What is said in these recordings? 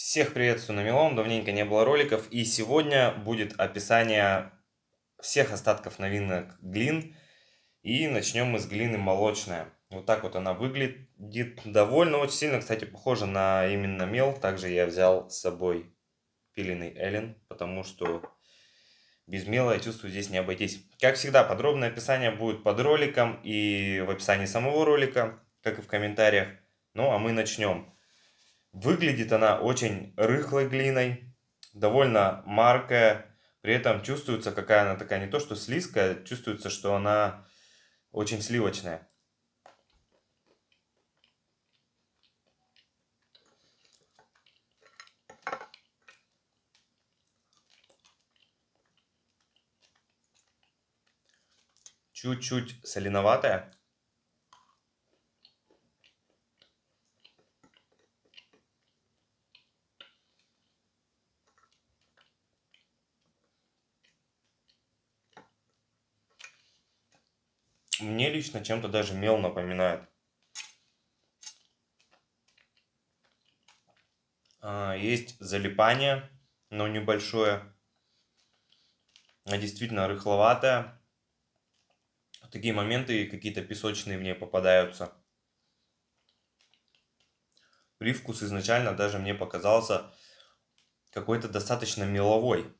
Всех приветствую на Мелом, давненько не было роликов, и сегодня будет описание всех остатков новинок глин, и начнем мы с глины молочная. Вот так вот она выглядит, довольно очень сильно, кстати, похожа на именно мел, также я взял с собой пиленый Эллен, потому что без мела, я чувствую, здесь не обойтись. Как всегда, подробное описание будет под роликом и в описании самого ролика, как и в комментариях. Ну, а мы начнем. Выглядит она очень рыхлой глиной, довольно маркая, при этом чувствуется, какая она такая, не то что слизкая, чувствуется, что она очень сливочная. Чуть-чуть соленоватая. Мне лично чем-то даже мел напоминает. Есть залипание, но небольшое. Она действительно рыхловатая. Такие моменты какие-то песочные в ней попадаются. Привкус изначально даже мне показался какой-то достаточно меловой.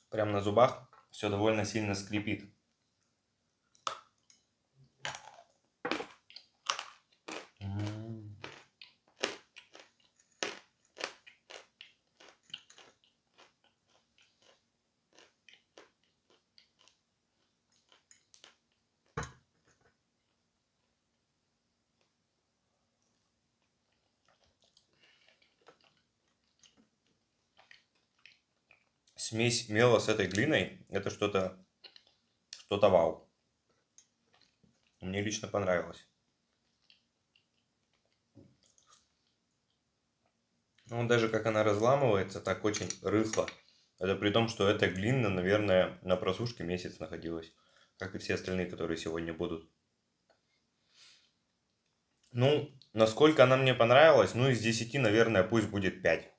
Прям на зубах все довольно сильно скрипит. Смесь мела с этой глиной — это что-то вау. Мне лично понравилось. Ну, даже как она разламывается, так очень рыхло. Это при том, что эта глина, наверное, на просушке месяц находилась. Как и все остальные, которые сегодня будут. Ну, насколько она мне понравилась, ну, из 10, наверное, пусть будет 5.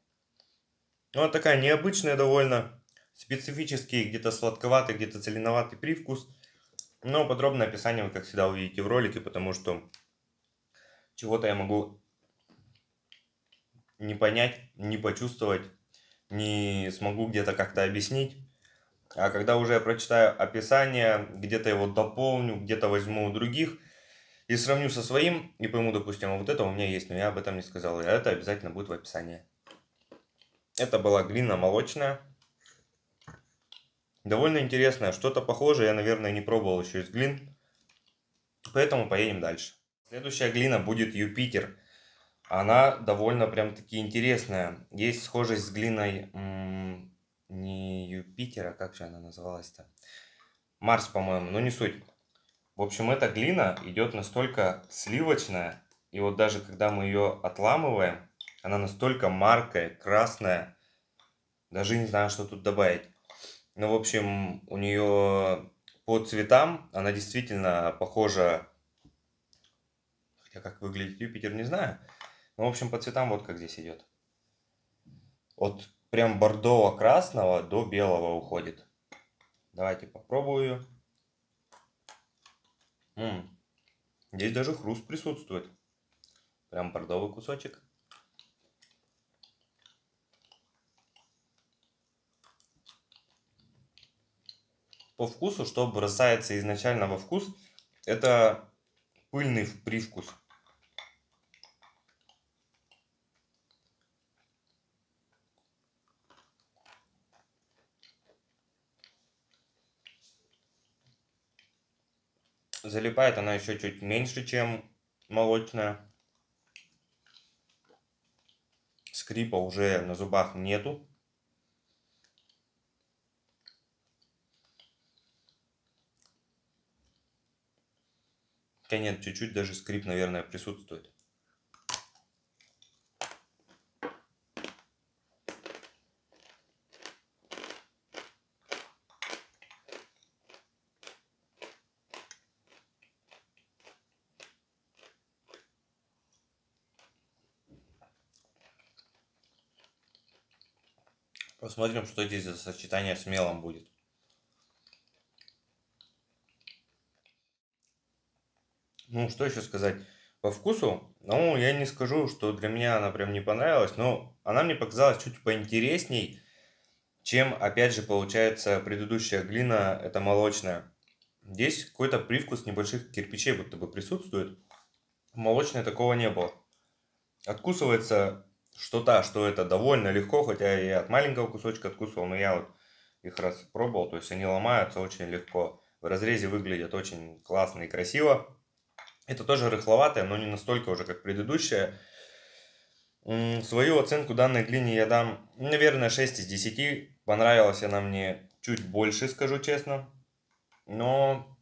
Ну, она такая необычная довольно. Специфический, где-то сладковатый, где-то соленоватый привкус. Но подробное описание вы, как всегда, увидите в ролике, потому что чего-то я могу не понять, не почувствовать, не смогу где-то как-то объяснить. А когда уже я прочитаю описание, где-то его дополню, где-то возьму у других и сравню со своим, и пойму, допустим, вот это у меня есть, но я об этом не сказал. И это обязательно будет в описании. Это была глина молочная. Довольно интересная. Что-то похожее я, наверное, не пробовал еще из глин. Поэтому поедем дальше. Следующая глина будет Юпитер. Она довольно прям таки интересная. Есть схожесть с глиной не Юпитера, как же она называлась-то? Марс, по-моему, но не суть. В общем, эта глина идет настолько сливочная, и вот даже когда мы ее отламываем, она настолько маркая, красная, даже не знаю, что тут добавить. Ну, в общем, у нее по цветам она действительно похожа, хотя как выглядит Юпитер, не знаю. Но, в общем, по цветам вот как здесь идет. От прям бордово-красного до белого уходит. Давайте попробую. Здесь даже хруст присутствует. Прям бордовый кусочек. По вкусу, что бросается изначально во вкус, это пыльный привкус. Залипает она еще чуть меньше, чем молочная. Скрипа уже на зубах нету. Хотя нет, чуть-чуть даже скрип, наверное, присутствует. Посмотрим, что здесь за сочетание с мелом будет. Ну, что еще сказать? По вкусу, ну, я не скажу, что для меня она прям не понравилась, но она мне показалась чуть поинтересней, чем, опять же, получается предыдущая глина, это молочная. Здесь какой-то привкус небольших кирпичей будто бы присутствует. В молочной такого не было. Откусывается что это довольно легко, хотя я и от маленького кусочка откусывал, но я вот их раз пробовал, то есть они ломаются очень легко. В разрезе выглядят очень классно и красиво. Это тоже рыхловатое, но не настолько уже, как предыдущая. Свою оценку данной глине я дам, наверное, 6 из 10. Понравилась она мне чуть больше, скажу честно. Но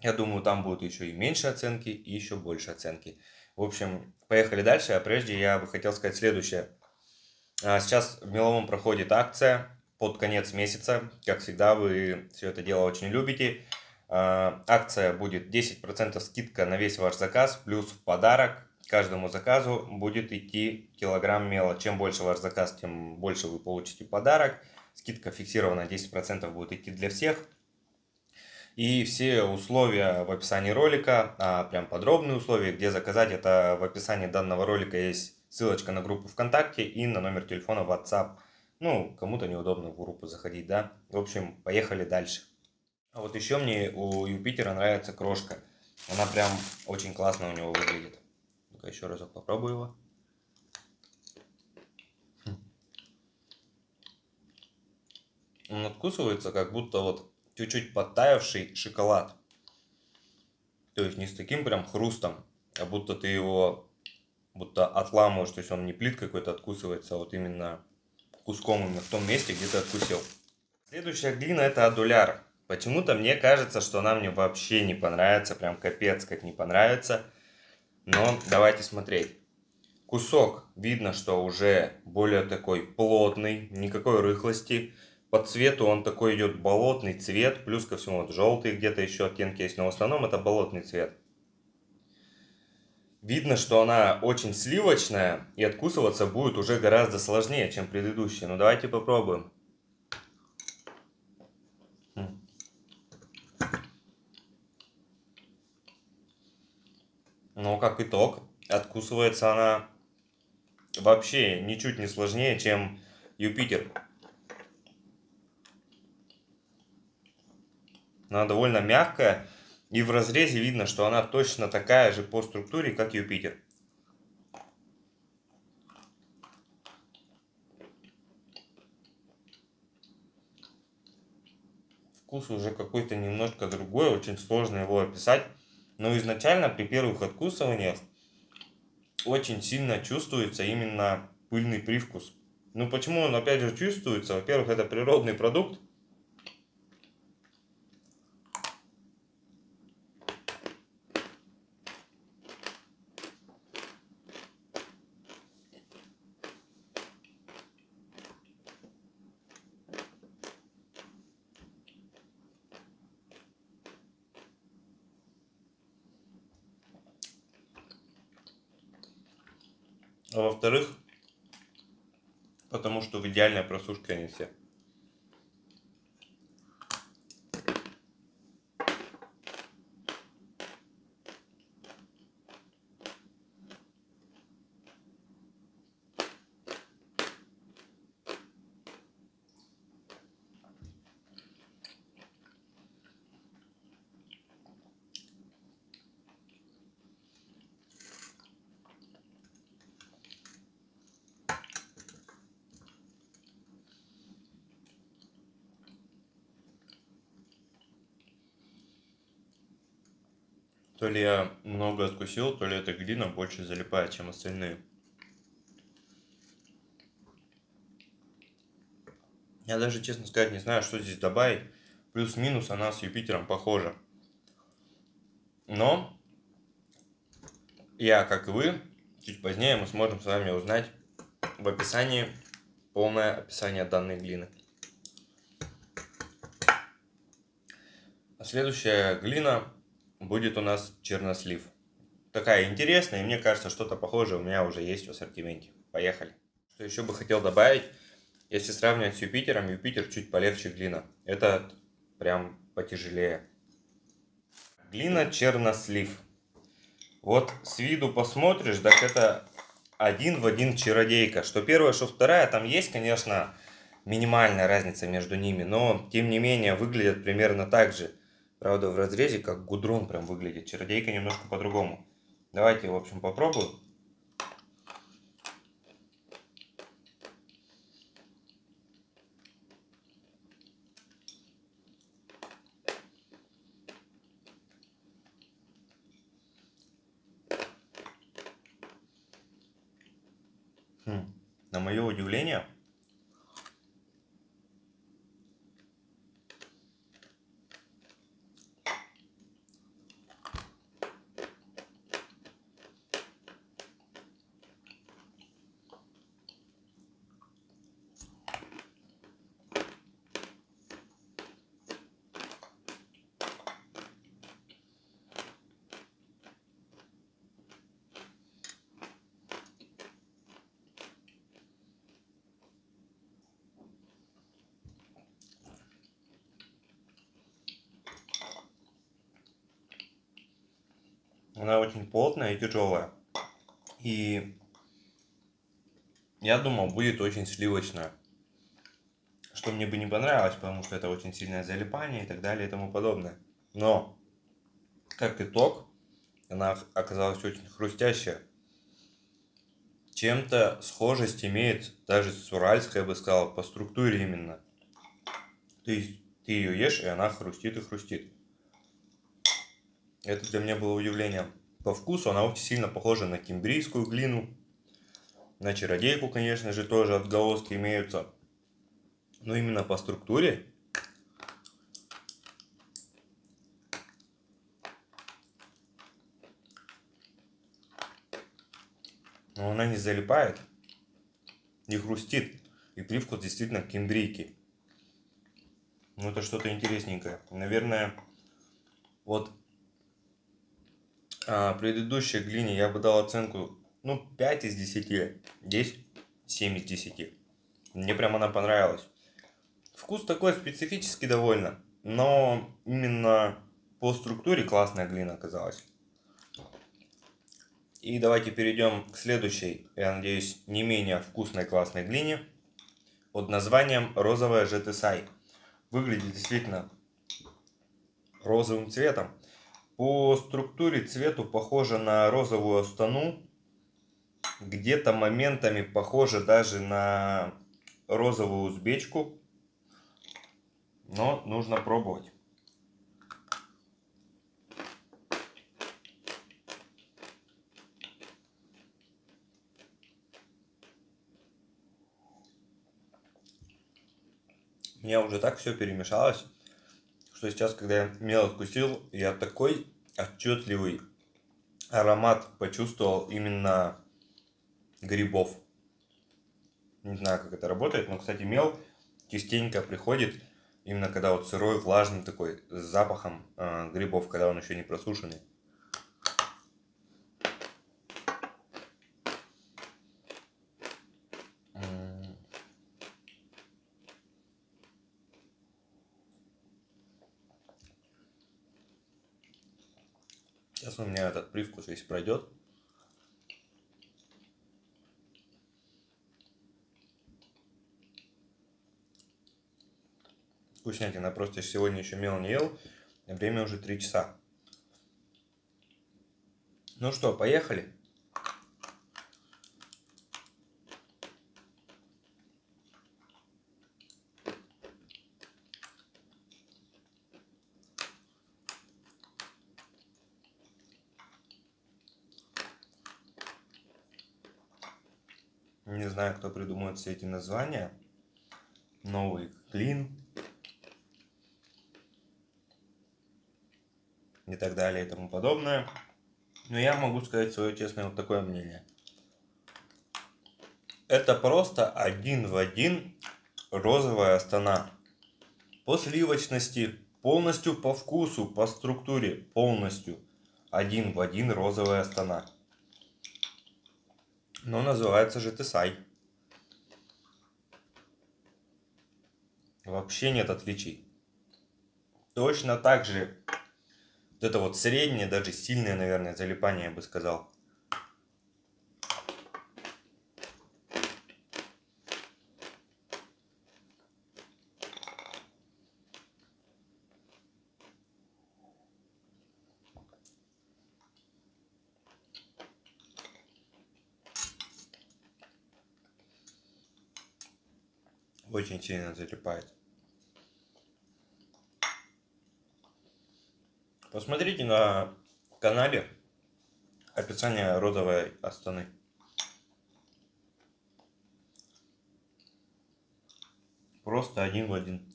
я думаю, там будут еще и меньше оценки, и еще больше оценки. В общем, поехали дальше. А прежде я бы хотел сказать следующее. Сейчас в Меловом проходит акция под конец месяца. Как всегда, вы все это дело очень любите. Акция будет 10% скидка на весь ваш заказ, плюс в подарок каждому заказу будет идти килограмм мела. Чем больше ваш заказ, тем больше вы получите подарок. Скидка фиксирована 10% будет идти для всех. И все условия в описании ролика, прям подробные условия, где заказать, это в описании данного ролика есть ссылочка на группу ВКонтакте и на номер телефона WhatsApp. Ну, кому-то неудобно в группу заходить, да. В общем, поехали дальше. А вот еще мне у Юпитера нравится крошка. Она прям очень классно у него выглядит. Ну-ка еще разок попробую его. Он откусывается, как будто вот чуть-чуть подтаявший шоколад. То есть не с таким прям хрустом, а будто ты его будто отламываешь. То есть он не плит какой-то откусывается, а вот именно куском именно в том месте, где ты откусил. Следующая глина это адуляр. Почему-то мне кажется, что она мне вообще не понравится. Прям капец как не понравится. Но давайте смотреть. Кусок видно, что уже более такой плотный, никакой рыхлости. По цвету он такой идет болотный цвет, плюс ко всему вот желтый где-то еще оттенки есть, но в основном это болотный цвет. Видно, что она очень сливочная и откусываться будет уже гораздо сложнее, чем предыдущие. Ну давайте попробуем. Но как итог, откусывается она вообще ничуть не сложнее, чем Юпитер. Она довольно мягкая, и в разрезе видно, что она точно такая же по структуре, как Юпитер. Вкус уже какой-то немножко другой, очень сложно его описать. Но изначально при первых откусываниях очень сильно чувствуется именно пыльный привкус. Ну почему он опять же чувствуется? Во-первых, это природный продукт. А во-вторых, потому что в идеальной просушке они все. То ли я много откусил, то ли эта глина больше залипает, чем остальные. Я даже, честно сказать, не знаю, что здесь добавить. Плюс-минус она с Юпитером похожа. Но я, как и вы, чуть позднее мы сможем с вами узнать в описании полное описание данной глины. А следующая глина будет у нас чернослив. Такая интересная, и мне кажется, что-то похожее у меня уже есть в ассортименте. Поехали. Что еще бы хотел добавить. Если сравнивать с Юпитером, Юпитер чуть полегче глина. Этот прям потяжелее. Глина чернослив. Вот с виду посмотришь, так это один в один чародейка. Что первая, что вторая, там есть, конечно, минимальная разница между ними, но тем не менее выглядят примерно так же. Правда, в разрезе как гудрон прям выглядит. Чародейка немножко по-другому. Давайте, в общем, попробую. На мое удивление, она очень плотная и тяжелая. И я думал, будет очень сливочная. Что мне бы не понравилось, потому что это очень сильное залипание и так далее и тому подобное. Но, как итог, она оказалась очень хрустящая. Чем-то схожесть имеет даже с уральской, я бы сказал, по структуре именно. То есть ты ее ешь, и она хрустит и хрустит. Это для меня было удивлением. По вкусу она очень сильно похожа на кимбрийскую глину. На чародейку, конечно же, тоже отголоски имеются. Но именно по структуре она не залипает, не хрустит. И привкус действительно кимбрийки. Ну это что-то интересненькое. Наверное, вот предыдущей глине я бы дал оценку 5 из 10. Здесь 7 из 10. Мне прям она понравилась. Вкус такой специфический довольно, но именно по структуре классная глина оказалась. И давайте перейдем к следующей, я надеюсь, не менее вкусной классной глине под названием розовая жетесай. Выглядит действительно розовым цветом. По структуре цвету похоже на розовую астану. Где-то моментами похоже даже на розовую узбечку. Но нужно пробовать. У меня уже так все перемешалось, что сейчас, когда я мел откусил, я такой отчетливый аромат почувствовал именно грибов. Не знаю, как это работает, но, кстати, мел частенько приходит именно когда вот сырой, влажный такой, с запахом грибов, когда он еще не просушенный. Сейчас у меня этот привкус весь пройдет. Вкуснятина, просто сегодня еще мел не ел, время уже 3 часа. Ну что, поехали? Не знаю, кто придумает все эти названия. Новый глин. И так далее и тому подобное. Но я могу сказать свое честное вот такое мнение. Это просто один в один розовая астана. По сливочности, полностью по вкусу, по структуре, полностью один в один розовая астана. Но называется жетесай. Вообще нет отличий. Точно так же вот это вот среднее, даже сильное, наверное, залипание, я бы сказал. Очень сильно залипает. Посмотрите на канале описание розовой Астаны. Просто один в один.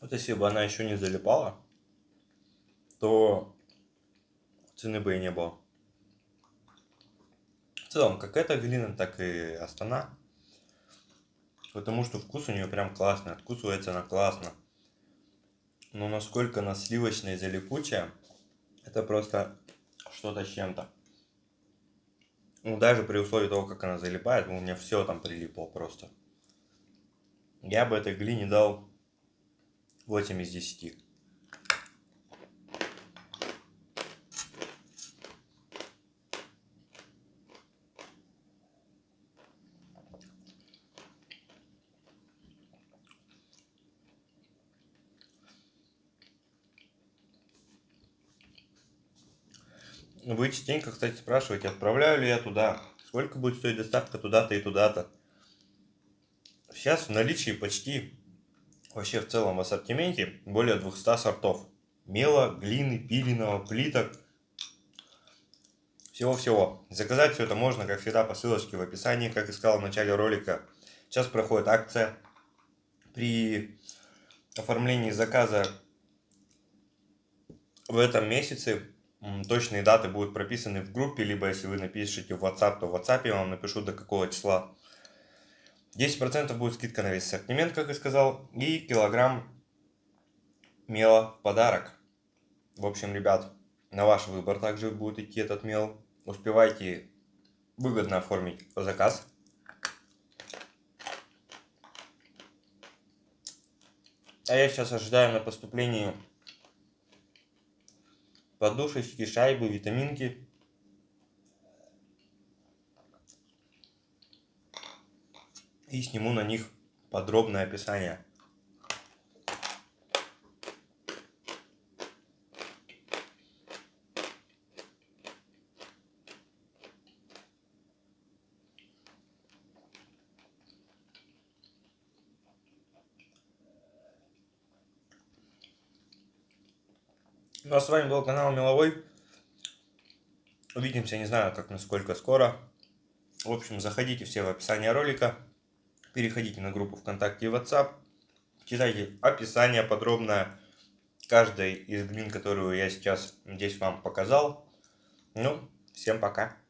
Вот если бы она еще не залипала, то цены бы и не было. В целом, как эта глина, так и Астана. Потому что вкус у нее прям классный, откусывается она классно. Но насколько она сливочная и залипучая, это просто что-то с чем-то. Ну, даже при условии того, как она залипает, у меня все там прилипло просто. Я бы этой глине дал 8 из 10. Вы частенько, кстати, спрашиваете, отправляю ли я туда, сколько будет стоить доставка туда-то и туда-то. Сейчас в наличии почти, вообще в целом в ассортименте, более 200 сортов. Мела, глины, пиленого, плиток. Всего-всего. Заказать все это можно, как всегда, по ссылочке в описании, как и сказал в начале ролика. Сейчас проходит акция. При оформлении заказа в этом месяце точные даты будут прописаны в группе, либо если вы напишите в WhatsApp, то в WhatsApp я вам напишу до какого числа. 10% будет скидка на весь ассортимент, как и сказал, и килограмм мела в подарок. В общем, ребят, на ваш выбор также будет идти этот мел. Успевайте выгодно оформить заказ. А я сейчас ожидаю на поступлении подушечки, шайбы, витаминки. И сниму на них подробное описание. Ну а с вами был канал Меловой. Увидимся, не знаю, как насколько скоро. В общем, заходите все в описание ролика. Переходите на группу ВКонтакте и WhatsApp. Читайте описание подробное каждой из глин, которую я сейчас здесь вам показал. Ну, всем пока.